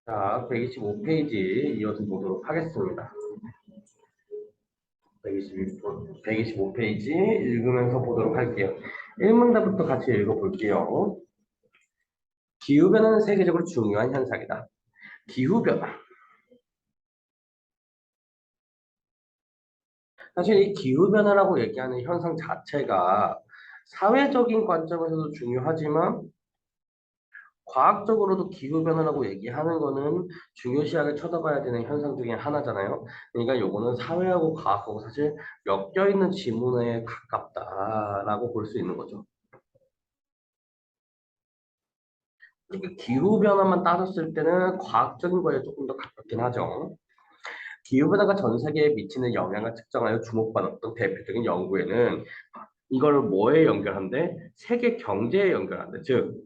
자, 125페이지 이어서 보도록 하겠습니다. 125페이지 읽으면서 보도록 할게요. 1문단부터 같이 읽어볼게요. 기후변화는 세계적으로 중요한 현상이다. 기후변화. 사실 이 기후변화라고 얘기하는 현상 자체가 사회적인 관점에서도 중요하지만 과학적으로도 기후변화라고 얘기하는 거는 중요시하게 쳐다봐야 되는 현상 중에 하나잖아요. 그러니까 요거는 사회하고 과학하고 사실 엮여 있는 지문에 가깝다라고 볼 수 있는 거죠. 그러니까 기후변화만 따졌을 때는 과학적인 거에 조금 더 가깝긴 하죠. 기후변화가 전 세계에 미치는 영향을 측정하여 주목받았던 대표적인 연구에는 이걸 뭐에 연결한대? 세계 경제에 연결한대. 즉,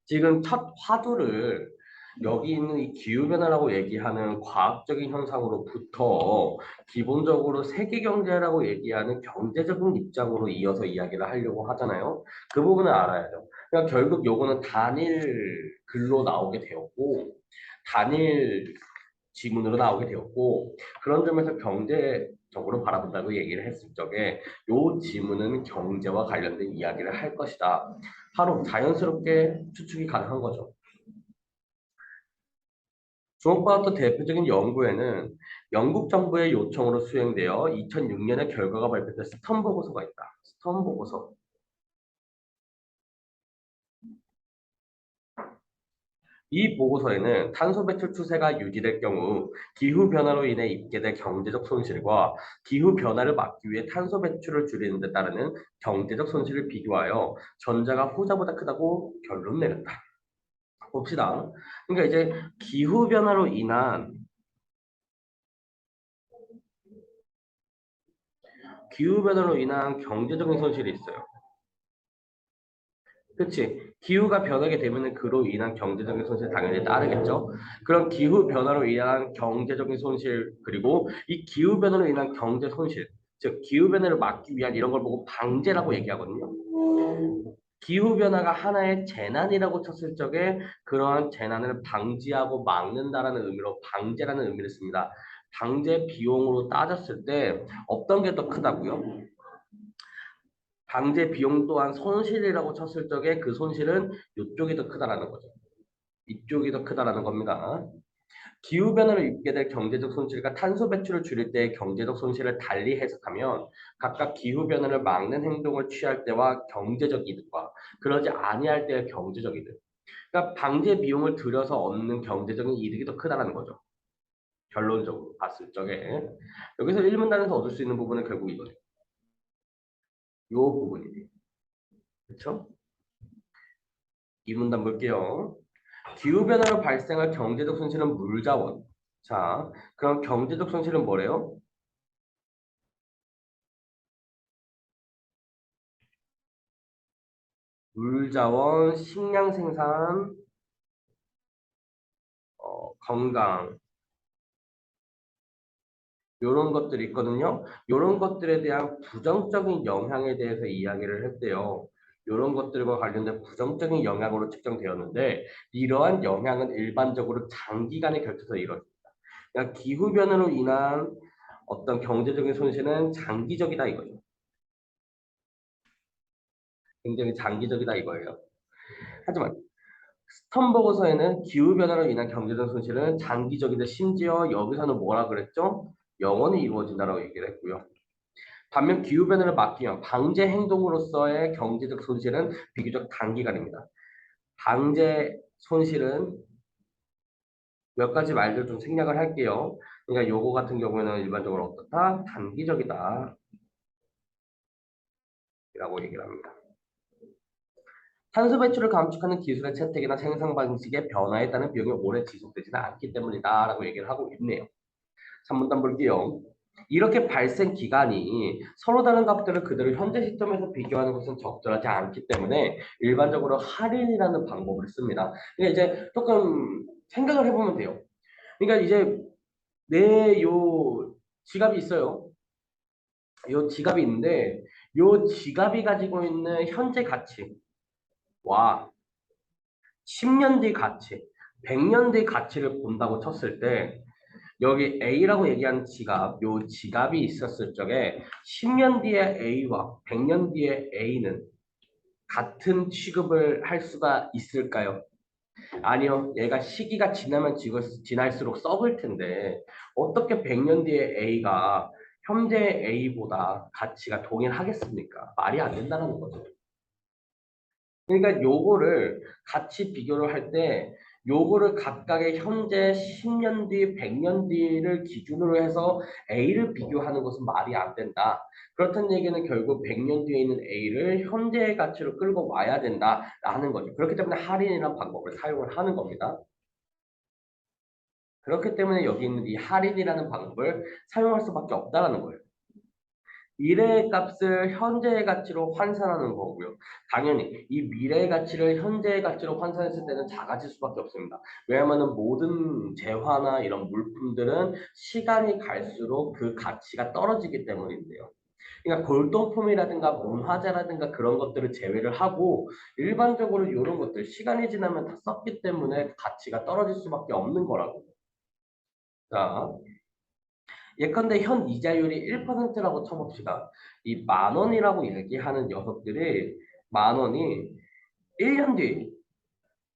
지금 첫 화두를 여기 있는 이 기후변화라고 얘기하는 과학적인 현상으로부터 기본적으로 세계 경제라고 얘기하는 경제적인 입장으로 이어서 이야기를 하려고 하잖아요. 그 부분을 알아야죠. 그러니까 결국 요거는 단일 글로 나오게 되었고, 단일 지문으로 나오게 되었고, 그런 점에서 경제적으로 바라본다고 얘기를 했을 적에 요 지문은 경제와 관련된 이야기를 할 것이다. 바로 자연스럽게 추측이 가능한 거죠. 주목받았던 대표적인 연구에는 영국 정부의 요청으로 수행되어 2006년에 결과가 발표된 스턴 보고서가 있다. 스턴 보고서. 이 보고서에는 탄소 배출 추세가 유지될 경우 기후 변화로 인해 입게 될 경제적 손실과 기후 변화를 막기 위해 탄소 배출을 줄이는 데 따르는 경제적 손실을 비교하여 전자가 후자보다 크다고 결론 내렸다. 봅시다. 그러니까 이제 기후 변화로 인한 기후변화로 인한 경제적인 손실이 있어요. 그치? 기후가 변하게 되면 그로 인한 경제적인 손실 당연히 따르겠죠. 그런 기후 변화로 인한 경제적인 손실 그리고 이 기후 변화로 인한 경제 손실, 즉 기후 변화를 막기 위한 이런 걸 보고 방제라고 얘기하거든요. 기후 변화가 하나의 재난이라고 쳤을 적에 그러한 재난을 방지하고 막는다라는 의미로 방제라는 의미를 씁니다. 방제 비용으로 따졌을 때 어떤 게 더 크다고요? 방제 비용 또한 손실이라고 쳤을 적에 그 손실은 이쪽이 더 크다라는 거죠. 이쪽이 더 크다라는 겁니다. 기후변화로 입게 될 경제적 손실과 탄소 배출을 줄일 때의 경제적 손실을 달리 해석하면 각각 기후변화를 막는 행동을 취할 때와 경제적 이득과 그러지 아니할 때의 경제적 이득. 그러니까 방제 비용을 들여서 얻는 경제적인 이득이 더 크다라는 거죠. 결론적으로 봤을 적에. 여기서 일문단에서 얻을 수 있는 부분은 결국 이거죠. 이 부분이에요. 그렇죠? 이문단 볼게요. 기후변화로 발생할 경제적 손실은 물자원. 자, 그럼 경제적 손실은 뭐래요? 물자원, 식량 생산, 건강, 이런 것들이 있거든요. 이런 것들에 대한 부정적인 영향에 대해서 이야기를 했대요. 이런 것들과 관련된 부정적인 영향으로 측정되었는데 이러한 영향은 일반적으로 장기간에 걸쳐서 이루어집니다. 그러니까 기후변화로 인한 어떤 경제적인 손실은 장기적이다 이거죠. 굉장히 장기적이다 이거예요. 하지만 스턴 보고서에는 기후변화로 인한 경제적 손실은 장기적이다. 심지어 여기서는 뭐라 그랬죠? 영원히 이루어진다라고 얘기를 했고요. 반면 기후변화를 막기 위한 방제 행동으로서의 경제적 손실은 비교적 단기간입니다. 방제 손실은 몇 가지 말들 좀 생략을 할게요. 그러니까 요거 같은 경우에는 일반적으로 어떻다? 단기적이다. 라고 얘기를 합니다. 탄소 배출을 감축하는 기술의 채택이나 생산 방식의 변화에 따른 비용이 오래 지속되지는 않기 때문이다라고 얘기를 하고 있네요. 3문단 볼게요. 이렇게 발생 기간이 서로 다른 값들을 그대로 현재 시점에서 비교하는 것은 적절하지 않기 때문에 일반적으로 할인이라는 방법을 씁니다. 그러니까 이제 조금 생각을 해보면 돼요. 그러니까 이제 내 요 지갑이 있어요. 요 지갑이 있는데 요 지갑이 가지고 있는 현재 가치와 10년 뒤 가치. 100년 뒤 가치를 본다고 쳤을 때 여기 A라고 얘기하는 지갑, 요 지갑이 있었을 적에 10년 뒤에 A와 100년 뒤에 A는 같은 취급을 할 수가 있을까요? 아니요. 얘가 시기가 지나면 지날수록 썩을 텐데 어떻게 100년 뒤에 A가 현재 A보다 가치가 동일하겠습니까? 말이 안 된다는 거죠. 그러니까 요거를 같이 비교를 할 때 요거를 각각의 현재 10년 뒤, 100년 뒤를 기준으로 해서 A를 비교하는 것은 말이 안 된다. 그렇다는 얘기는 결국 100년 뒤에 있는 A를 현재의 가치로 끌고 와야 된다라는 거죠. 그렇기 때문에 할인이라는 방법을 사용을 하는 겁니다. 그렇기 때문에 여기 있는 이 할인이라는 방법을 사용할 수밖에 없다는 거예요. 미래의 값을 현재의 가치로 환산하는 거고요. 당연히 이 미래의 가치를 현재의 가치로 환산했을 때는 작아질 수밖에 없습니다. 왜냐하면 모든 재화나 이런 물품들은 시간이 갈수록 그 가치가 떨어지기 때문인데요. 그러니까 골동품이라든가 문화재라든가 그런 것들을 제외를 하고 일반적으로 이런 것들 시간이 지나면 다 썼기 때문에 가치가 떨어질 수밖에 없는 거라고. 자, 예컨대 현 이자율이 1%라고 쳐봅시다. 이 만 원이라고 얘기하는 녀석들이 만 원이 1년 뒤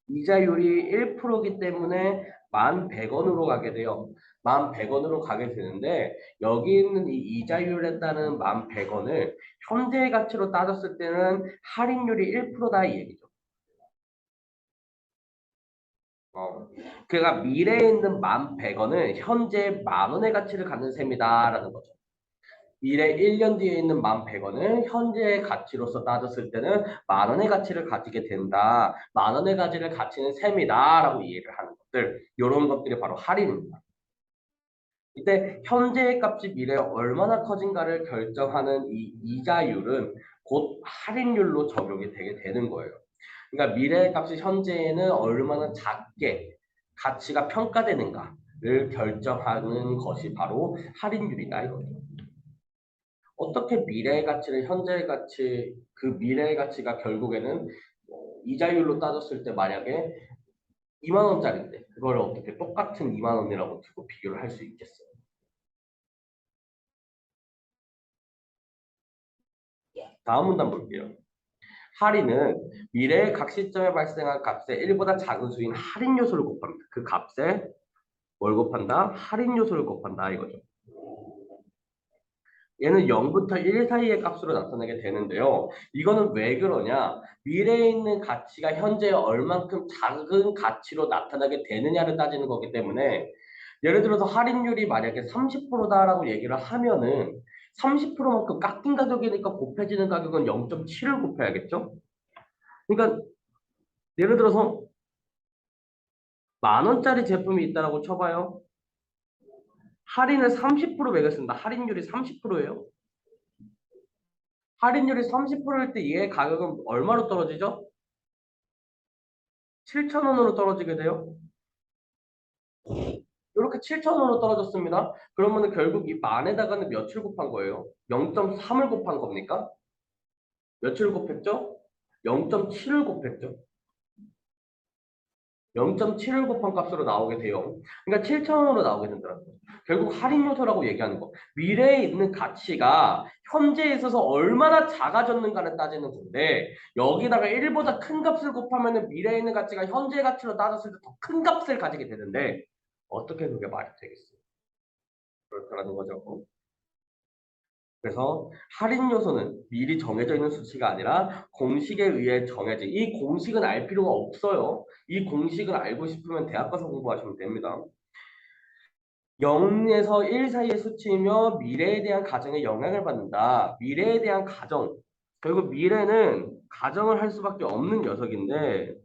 이자율이 1%이기 때문에 1,100원으로 가게 돼요. 1,100원으로 가게 되는데 여기 있는 이 이자율에 따른 1,100원을 현재의 가치로 따졌을 때는 할인율이 1%다 이 얘기죠. 그러니까 미래에 있는 1,100원은 현재 만 원의 가치를 갖는 셈이다라는 거죠. 미래 1년 뒤에 있는 1,100원을 현재의 가치로서 따졌을 때는 만 원의 가치를 가지게 된다. 만 원의 가치를 가치는 셈이다라고 이해를 하는 것들. 이런 것들이 바로 할인입니다. 이때 현재의 값이 미래에 얼마나 커진가를 결정하는 이 이자율은 곧 할인율로 적용이 되게 되는 거예요. 그러니까 미래의 값이 현재에는 얼마나 작게 가치가 평가되는가를 결정하는 것이 바로 할인율이다 이거죠. 어떻게 미래의 가치를 현재의 가치, 그 미래의 가치가 결국에는 이자율로 따졌을 때 만약에 2만 원짜리인데 그걸 어떻게 똑같은 2만 원이라고 두고 비교를 할 수 있겠어요? 다음 문단 볼게요. 할인은 미래의 각 시점에 발생한 값의 1보다 작은 수인 할인 요소를 곱합니다. 그 값에 뭘 곱한다? 할인 요소를 곱한다 이거죠. 얘는 0부터 1 사이의 값으로 나타나게 되는데요. 이거는 왜 그러냐? 미래에 있는 가치가 현재 얼만큼 작은 가치로 나타나게 되느냐를 따지는 거기 때문에 예를 들어서 할인율이 만약에 30%다라고 얘기를 하면은 30%만큼 깎인 가격이니까 곱해지는 가격은 0.7을 곱해야겠죠? 그러니까 예를 들어서 만 원짜리 제품이 있다라고 쳐봐요. 할인을 30% 매겼습니다. 할인율이 30%예요. 할인율이 30%일 때 얘의 가격은 얼마로 떨어지죠? 7,000원으로 떨어지게 돼요. 이렇게 7,000원으로 떨어졌습니다. 그러면 결국 이 만에다가는 몇을 곱한 거예요? 0.3을 곱한 겁니까? 몇을 곱했죠? 0.7을 곱했죠. 0.7을 곱한 값으로 나오게 돼요. 그러니까 7,000원으로 나오게 된다는 거죠. 결국 할인 요소라고 얘기하는 거. 미래에 있는 가치가 현재에 있어서 얼마나 작아졌는가를 따지는 건데 여기다가 1보다 큰 값을 곱하면 미래에 있는 가치가 현재 가치로 따졌을 때 더 큰 값을 가지게 되는데 어떻게 그게 말이 되겠어요? 그렇다는 거죠. 그래서 할인 요소는 미리 정해져 있는 수치가 아니라 공식에 의해 정해진 이 공식은 알 필요가 없어요. 이 공식을 알고 싶으면 대학 가서 공부하시면 됩니다. 0에서 1 사이의 수치이며 미래에 대한 가정에 영향을 받는다. 미래에 대한 가정. 결국 미래는 가정을 할 수밖에 없는 녀석인데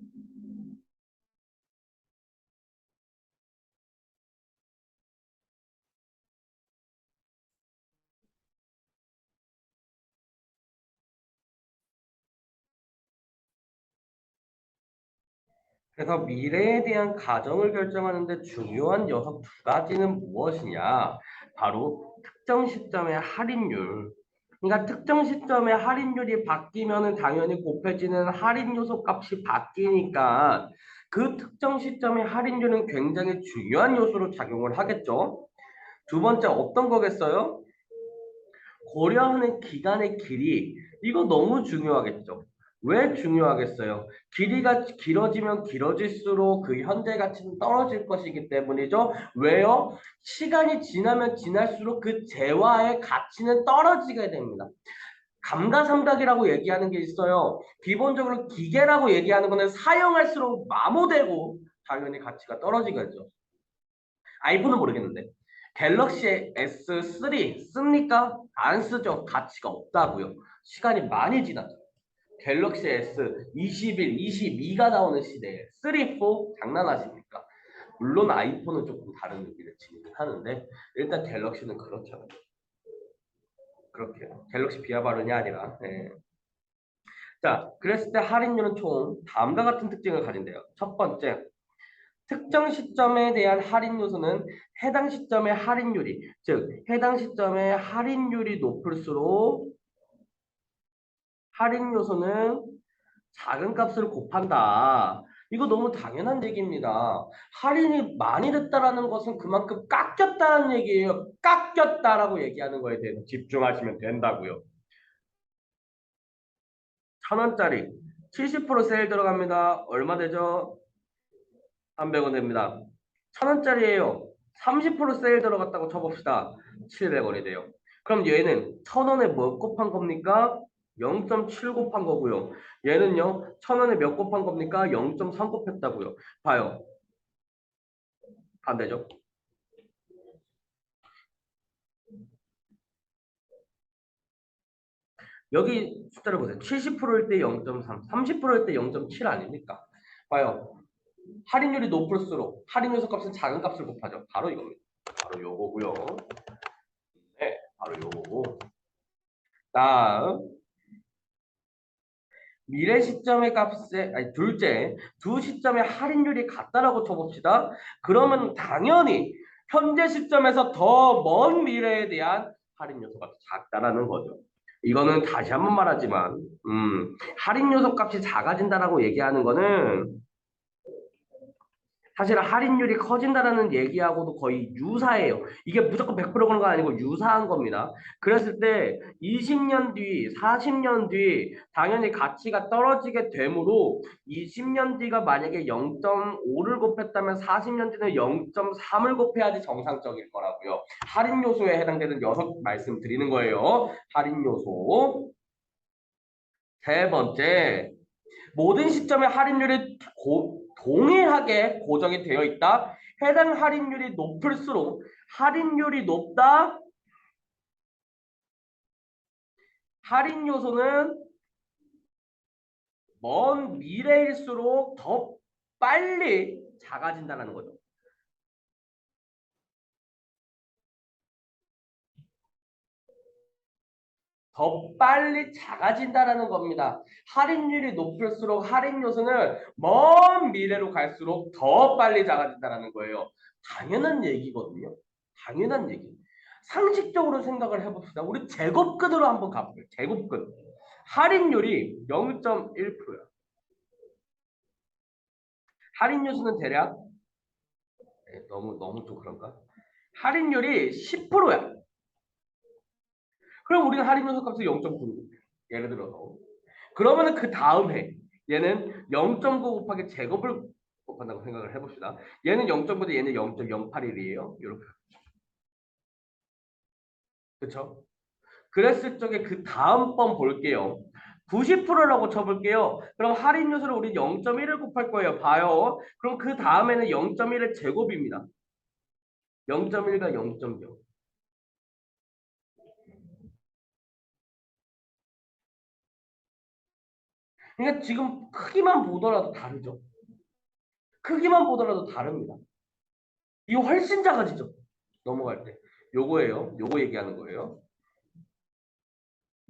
그래서 미래에 대한 가정을 결정하는 데 중요한 녀석 두 가지는 무엇이냐? 바로 특정 시점의 할인율. 그러니까 특정 시점의 할인율이 바뀌면은 당연히 곱해지는 할인 요소 값이 바뀌니까 그 특정 시점의 할인율은 굉장히 중요한 요소로 작용을 하겠죠. 두 번째 어떤 거겠어요? 고려하는 기간의 길이 이거 너무 중요하겠죠. 왜 중요하겠어요? 길이가 길어지면 길어질수록 그 현재 가치는 떨어질 것이기 때문이죠. 왜요? 시간이 지나면 지날수록 그 재화의 가치는 떨어지게 됩니다. 감가상각이라고 얘기하는 게 있어요. 기본적으로 기계라고 얘기하는 거는 사용할수록 마모되고 당연히 가치가 떨어지겠죠. 아이폰은 모르겠는데 갤럭시 S3 씁니까? 안 쓰죠. 가치가 없다고요. 시간이 많이 지났죠. 갤럭시 S 21, 22가 나오는 시대에 3, 4 장난하십니까? 물론 아이폰은 조금 다른 의미를 지니긴 하는데 일단 갤럭시는 그렇잖아요. 그렇게 갤럭시 비하 발언이 아니라 자, 그랬을 때 할인율은 총 다음과 같은 특징을 가진대요. 첫 번째, 특정 시점에 대한 할인 요소는 해당 시점의 할인율이, 즉 해당 시점의 할인율이 높을수록 할인 요소는 작은 값을 곱한다. 이거 너무 당연한 얘기입니다. 할인이 많이 됐다라는 것은 그만큼 깎였다는 얘기예요. 깎였다라고 얘기하는 거에 대해서 집중하시면 된다고요. 1,000원짜리 70% 세일 들어갑니다. 얼마 되죠? 300원 됩니다. 1,000원짜리예요. 30% 세일 들어갔다고 쳐봅시다. 700원이 돼요. 그럼 얘는 1,000원에 뭐 곱한 겁니까? 0.7 곱한 거고요. 얘는요, 1,000원에 몇 곱한 겁니까? 0.3 곱했다고요. 봐요. 반대죠. 여기 숫자를 보세요. 70%일 때 0.3, 30%일 때 0.7 아닙니까? 봐요. 할인율이 높을수록 할인 요소 값은 작은 값을 곱하죠. 바로 이겁니다. 바로 요거고요. 네, 바로 요거고. 다음 미래 시점의 값에 아니 둘째 두 시점의 할인율이 같다라고 쳐봅시다. 그러면 당연히 현재 시점에서 더 먼 미래에 대한 할인 요소가 작다라는 거죠. 이거는 다시 한번 말하지만 할인 요소 값이 작아진다라고 얘기하는 거는 사실 할인율이 커진다라는 얘기하고도 거의 유사해요. 이게 무조건 100% 그런 건 아니고 유사한 겁니다. 그랬을 때 20년 뒤, 40년 뒤 당연히 가치가 떨어지게 되므로 20년 뒤가 만약에 0.5를 곱했다면 40년 뒤는 0.3을 곱해야지 정상적일 거라고요. 할인 요소에 해당되는 6 말씀드리는 거예요. 할인 요소. 세 번째, 모든 시점의 할인율이 동일하게 고정이 되어 있다. 해당 할인율이 높을수록 할인율이 높다. 할인 요소는 먼 미래일수록 더 빨리 작아진다는 거죠. 더 빨리 작아진다는 겁니다. 할인율이 높을수록 할인 요소는 먼 미래로 갈수록 더 빨리 작아진다는 거예요. 당연한 얘기거든요. 당연한 얘기. 상식적으로 생각을 해봅시다. 우리 제곱근으로 한번 가볼게요. 제곱근. 할인율이 0.1%야. 할인 요소는 대략 너무 좀 그런가? 할인율이 10%야. 그럼 우리는 할인 요소 값을 0.9. 예를 들어서. 그러면은 그 다음 해 얘는 0.9 곱하기 제곱을 곱한다고 생각을 해봅시다. 얘는 0.9대 얘는 0.081이에요. 이렇게. 그렇죠? 그랬을 적에 그 다음 번 볼게요. 90%라고 쳐볼게요. 그럼 할인 요소를 우리 0.1을 곱할 거예요. 봐요. 그럼 그 다음에는 0.1의 제곱입니다. 0.1과 0.0. 그러니까 지금 크기만 보더라도 다르죠. 크기만 보더라도 다릅니다. 이거 훨씬 작아지죠. 넘어갈 때. 요거예요. 요거 얘기하는 거예요.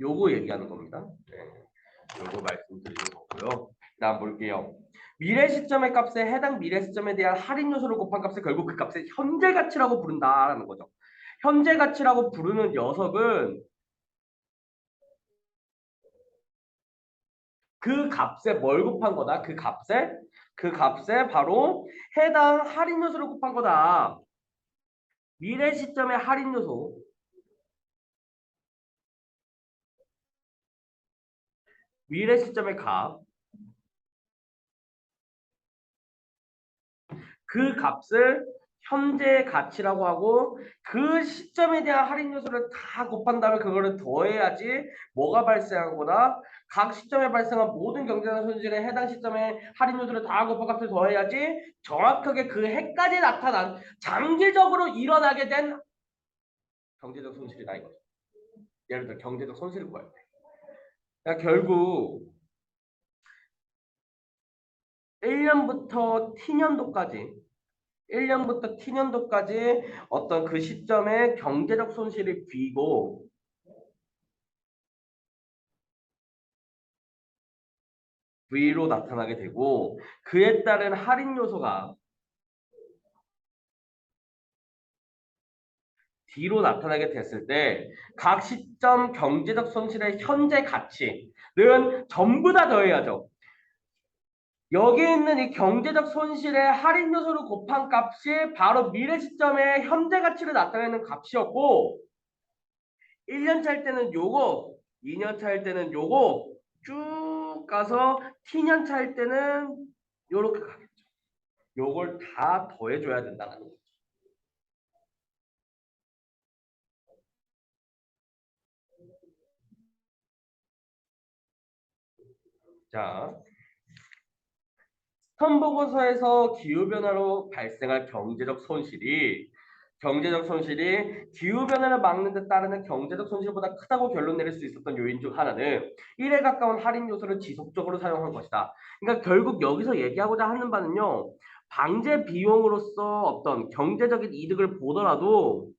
요거 얘기하는 겁니다. 네. 요거 말씀드리는 거고요. 다음 볼게요. 미래 시점의 값에 해당 미래 시점에 대한 할인 요소를 곱한 값을 결국 그 값을 현재 가치라고 부른다라는 거죠. 현재 가치라고 부르는 녀석은 그 값에 뭘 곱한 거다? 그 값에 바로 해당 할인 요소를 곱한 거다. 미래 시점의 할인 요소. 미래 시점의 값. 그 값을 현재의 가치라고 하고 그 시점에 대한 할인 요소를 다 곱한 다음에 그거를 더해야지 뭐가 발생한 거다? 각 시점에 발생한 모든 경제적 손실에 해당 시점에 할인 요소를 다 곱한 값을 더해야지 정확하게 그 해까지 나타난 장기적으로 일어나게 된 경제적 손실이다 이거죠. 예를 들어 경제적 손실을 구할 때. 그러니까 결국 1년부터 T년도까지 어떤 그 시점에 경제적 손실이 V로 나타나게 되고 그에 따른 할인 요소가 D로 나타나게 됐을 때 각 시점 경제적 손실의 현재 가치는 전부 다 더해야죠. 여기 있는 이 경제적 손실의 할인 요소를 곱한 값이 바로 미래 시점의 현재 가치를 나타내는 값이었고 1년 차일 때는 요거, 2년 차일 때는 요거 쭉 가서 T년 차일 때는 요렇게 가겠죠. 요걸 다 더해줘야 된다는 거죠. 자, 스턴 보고서에서 기후변화로 발생할 경제적 손실이 기후변화를 막는 데 따르는 경제적 손실보다 크다고 결론 내릴 수 있었던 요인 중 하나는 1에 가까운 할인 요소를 지속적으로 사용한 것이다. 그러니까 결국 여기서 얘기하고자 하는 바는요. 방제 비용으로서 어떤 경제적인 이득을 보더라도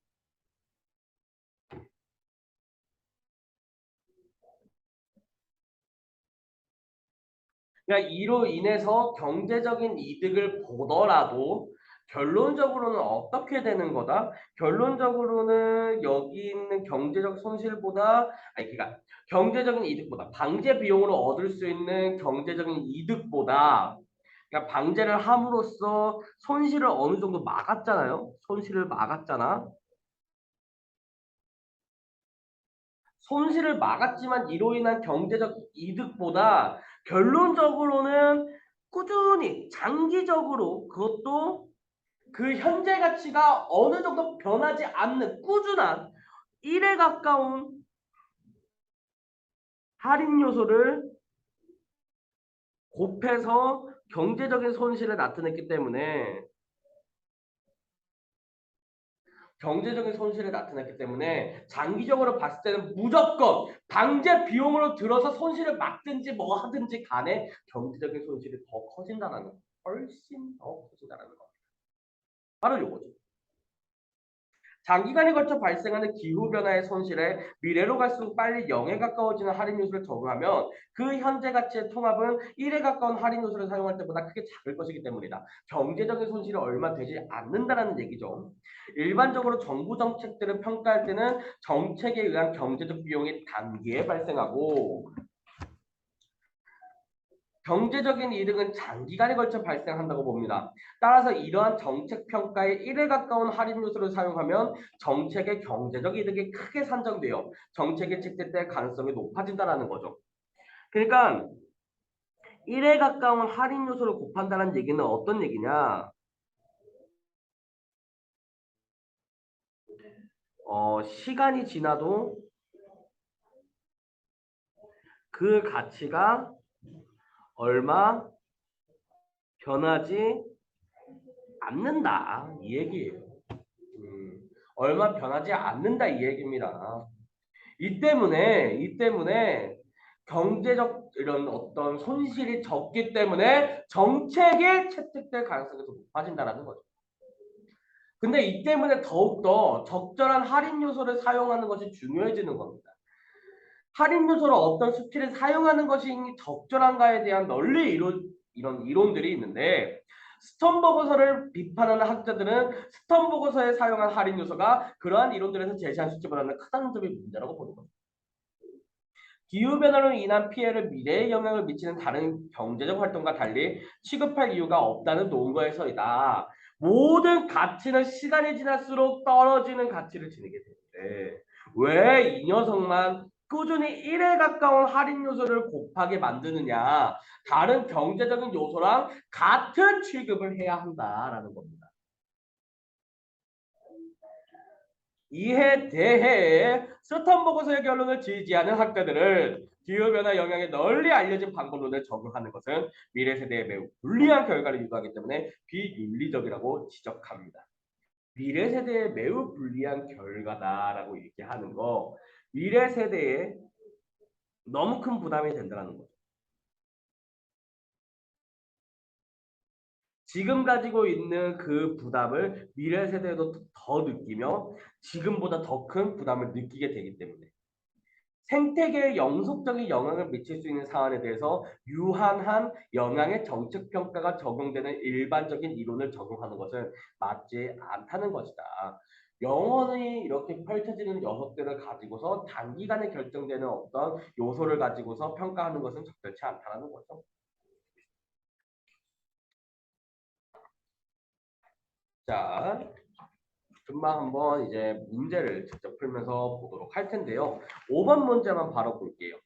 그러니까 이로 인해서 경제적인 이득을 보더라도 결론적으로는 어떻게 되는 거다? 결론적으로는 여기 있는 경제적 손실보다 아니 그러니까 경제적인 이득보다 방제 비용으로 얻을 수 있는 경제적인 이득보다 그러니까 방제를 함으로써 손실을 어느 정도 막았잖아요. 손실을 막았잖아. 손실을 막았지만 이로 인한 경제적 이득보다 결론적으로는 꾸준히 장기적으로 그것도 그 현재 가치가 어느 정도 변하지 않는 꾸준한 1에 가까운 할인 요소를 곱해서 경제적인 손실을 나타냈기 때문에 장기적으로 봤을 때는 무조건 방제 비용으로 들어서 손실을 막든지 뭐 하든지 간에 경제적인 손실이 더 커진다는 거. 훨씬 더 커진다는 거. 바로 요거죠. 장기간에 걸쳐 발생하는 기후변화의 손실에 미래로 갈수록 빨리 0에 가까워지는 할인 요소를 적용하면 그 현재 가치의 통합은 1에 가까운 할인 요소를 사용할 때보다 크게 작을 것이기 때문이다. 경제적인 손실이 얼마 되지 않는다는 얘기죠. 일반적으로 정부 정책들을 평가할 때는 정책에 의한 경제적 비용이 단기에 발생하고 경제적인 이득은 장기간에 걸쳐 발생한다고 봅니다. 따라서 이러한 정책 평가에 1에 가까운 할인 요소를 사용하면 정책의 경제적 이득이 크게 산정되어 정책이 채택될 가능성이 높아진다는 거죠. 그러니까 1에 가까운 할인 요소를 곱한다는 얘기는 어떤 얘기냐? 시간이 지나도 그 가치가 얼마 변하지 않는다 이 얘기예요. 얼마 변하지 않는다 이 얘기입니다. 이 때문에 경제적 이런 어떤 손실이 적기 때문에 정책에 채택될 가능성이 더 높아진다는 거죠. 근데 이 때문에 더욱더 적절한 할인 요소를 사용하는 것이 중요해지는 겁니다. 할인 요소를 어떤 수치를 사용하는 것이 적절한가에 대한 이런 이론들이 있는데 스턴 보고서를 비판하는 학자들은 스턴 보고서에 사용한 할인 요소가 그러한 이론들에서 제시한 수치보다는 크다는 점이 문제라고 보는 겁니다. 기후변화로 인한 피해를 미래에 영향을 미치는 다른 경제적 활동과 달리 취급할 이유가 없다는 논거에서이다. 모든 가치는 시간이 지날수록 떨어지는 가치를 지니게 되는데 왜 이 녀석만 꾸준히 1에 가까운 할인 요소를 곱하게 만드느냐. 다른 경제적인 요소랑 같은 취급을 해야 한다라는 겁니다. 이에 대해 스턴 보고서의 결론을 지지하는 학자들은 기후변화 영향이 널리 알려진 방법론을 적용하는 것은 미래 세대에 매우 불리한 결과를 유도하기 때문에 비윤리적이라고 지적합니다. 미래 세대에 매우 불리한 결과다라고 얘기하는 거, 미래 세대에 너무 큰 부담이 된다는 거죠. 지금 가지고 있는 그 부담을 미래 세대에도 더 느끼며 지금보다 더 큰 부담을 느끼게 되기 때문에 생태계에 영속적인 영향을 미칠 수 있는 사안에 대해서 유한한 영향의 정책 평가가 적용되는 일반적인 이론을 적용하는 것은 맞지 않다는 것이다. 영원히 이렇게 펼쳐지는 녀석들을 가지고서 단기간에 결정되는 어떤 요소를 가지고서 평가하는 것은 적절치 않다는 거죠. 자, 금방 한번 이제 문제를 직접 풀면서 보도록 할 텐데요. 5번 문제만 바로 볼게요.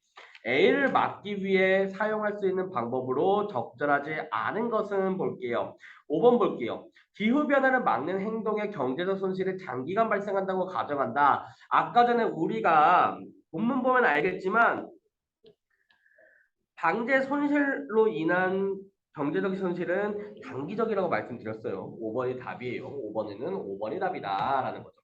A를 막기 위해 사용할 수 있는 방법으로 적절하지 않은 것은 볼게요. 5번 볼게요. 기후변화를 막는 행동의 경제적 손실이 장기간 발생한다고 가정한다. 아까 전에 우리가 본문 보면 알겠지만 방제 손실로 인한 경제적 손실은 단기적이라고 말씀드렸어요. 5번이 답이에요. 5번에는 5번이 답이다라는 거죠.